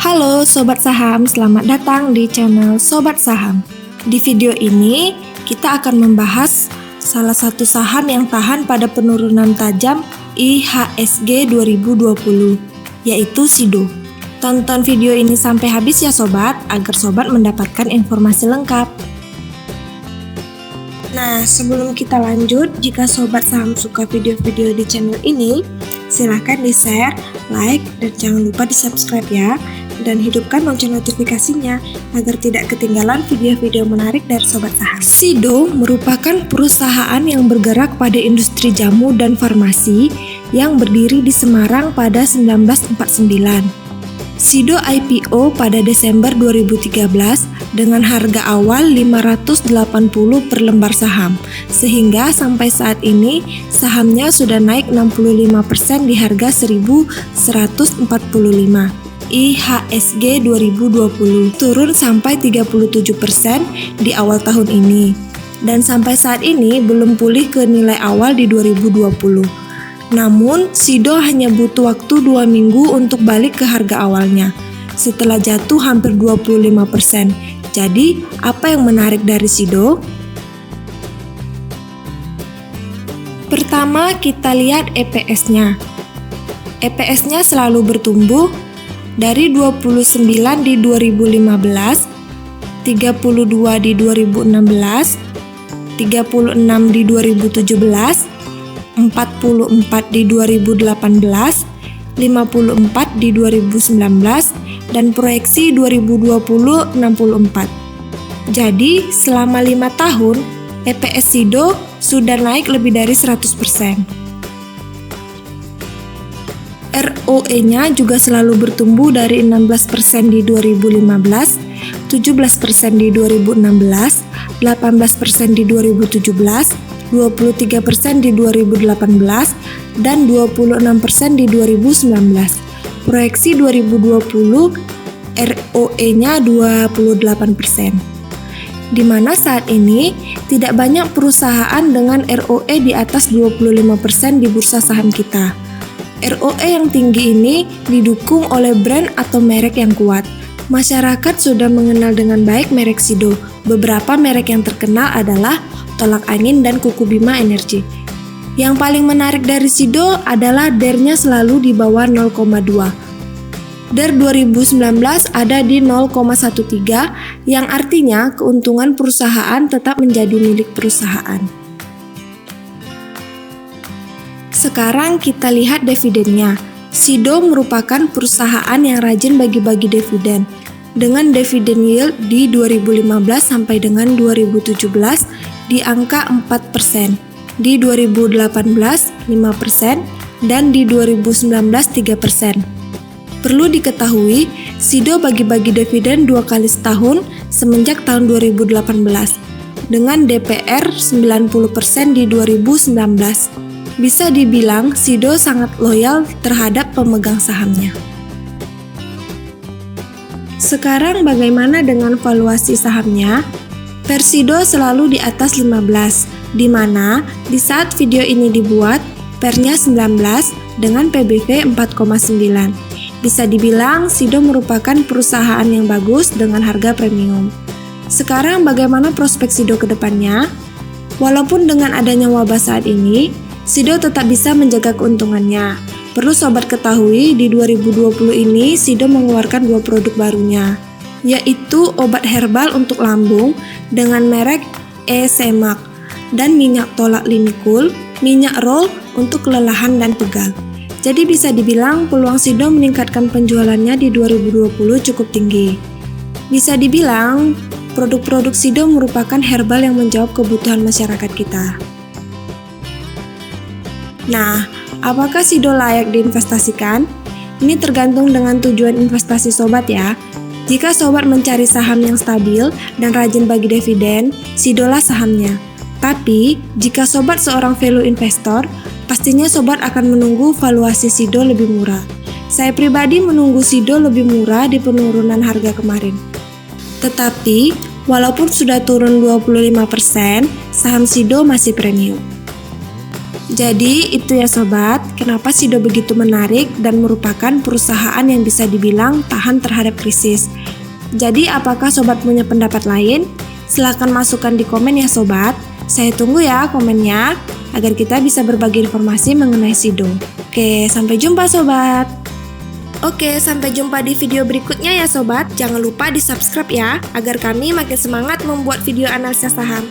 Halo Sobat Saham, selamat datang di channel Sobat Saham. Di video ini, kita akan membahas salah satu saham yang tahan pada penurunan tajam IHSG 2020, yaitu SIDO. Tonton video ini sampai habis ya Sobat, agar Sobat mendapatkan informasi lengkap. Nah, sebelum kita lanjut, jika Sobat Saham suka video-video di channel ini, silahkan di-share, like, dan jangan lupa di-subscribe ya. Dan hidupkan lonceng notifikasinya agar tidak ketinggalan video-video menarik dari Sobat Saham. SIDO merupakan perusahaan yang bergerak pada industri jamu dan farmasi yang berdiri di Semarang pada 1949. SIDO IPO pada Desember 2013 dengan harga awal 580 per lembar saham, sehingga sampai saat ini sahamnya sudah naik 65% di harga 1.145. IHSG 2020 turun sampai 37% di awal tahun ini, dan sampai saat ini belum pulih ke nilai awal di 2020. Namun, SIDO hanya butuh waktu 2 minggu untuk balik ke harga awalnya, setelah jatuh hampir 25%. Jadi, apa yang menarik dari SIDO? Pertama, kita lihat EPS-nya. EPS-nya selalu bertumbuh dari 29 di 2015, 32 di 2016, 36 di 2017, 44 di 2018, 54 di 2019, dan proyeksi 2020 64. Jadi, selama 5 tahun, EPS SIDO sudah naik lebih dari 100%. ROE-nya juga selalu bertumbuh dari 16% di 2015, 17% di 2016, 18% di 2017, 23% di 2018, dan 26% di 2019. Proyeksi 2020 ROE-nya 28%. Di mana saat ini tidak banyak perusahaan dengan ROE di atas 25% di bursa saham kita. ROE yang tinggi ini didukung oleh brand atau merek yang kuat. Masyarakat sudah mengenal dengan baik merek SIDO. Beberapa merek yang terkenal adalah Tolak Angin dan Kuku Bima Energy. Yang paling menarik dari SIDO adalah DER-nya selalu di bawah 0,2. DER 2019 ada di 0,13, yang artinya keuntungan perusahaan tetap menjadi milik perusahaan. Sekarang kita lihat dividennya. SIDO merupakan perusahaan yang rajin bagi-bagi dividen, dengan dividen yield di 2015 sampai dengan 2017 di angka 4%, di 2018 5%, dan di 2019 3%. Perlu diketahui, SIDO bagi-bagi dividen 2 kali setahun semenjak tahun 2018, dengan DPR 90% di 2019. Bisa dibilang SIDO sangat loyal terhadap pemegang sahamnya. Sekarang bagaimana dengan valuasi sahamnya? PER-SIDO selalu di atas 15, di mana di saat video ini dibuat, PER-nya 19 dengan PBV 4,9. Bisa dibilang SIDO merupakan perusahaan yang bagus dengan harga premium. Sekarang bagaimana prospek SIDO ke depannya? Walaupun dengan adanya wabah saat ini, SIDO tetap bisa menjaga keuntungannya. Perlu Sobat ketahui, di 2020 ini SIDO mengeluarkan 2 produk barunya, yaitu obat herbal untuk lambung dengan merek E-Semak, dan minyak tolak limikul, minyak roll untuk kelelahan dan pegal. Jadi bisa dibilang peluang SIDO meningkatkan penjualannya di 2020 cukup tinggi. Bisa dibilang produk-produk SIDO merupakan herbal yang menjawab kebutuhan masyarakat kita. Nah, apakah SIDO layak diinvestasikan? Ini tergantung dengan tujuan investasi Sobat ya. Jika Sobat mencari saham yang stabil dan rajin bagi dividen, SIDO lah sahamnya. Tapi, jika Sobat seorang value investor, pastinya Sobat akan menunggu valuasi SIDO lebih murah. Saya pribadi menunggu SIDO lebih murah di penurunan harga kemarin. Tetapi, walaupun sudah turun 25%, saham SIDO masih premium. Jadi itu ya sobat, kenapa Sido begitu menarik dan merupakan perusahaan yang bisa dibilang tahan terhadap krisis. Jadi apakah sobat punya pendapat lain? Silahkan masukkan di komen ya sobat. Saya tunggu ya komennya, agar kita bisa berbagi informasi mengenai Sido. Oke, sampai jumpa sobat. Oke, sampai jumpa di video berikutnya ya sobat. Jangan lupa di subscribe ya, agar kami makin semangat membuat video analisa saham.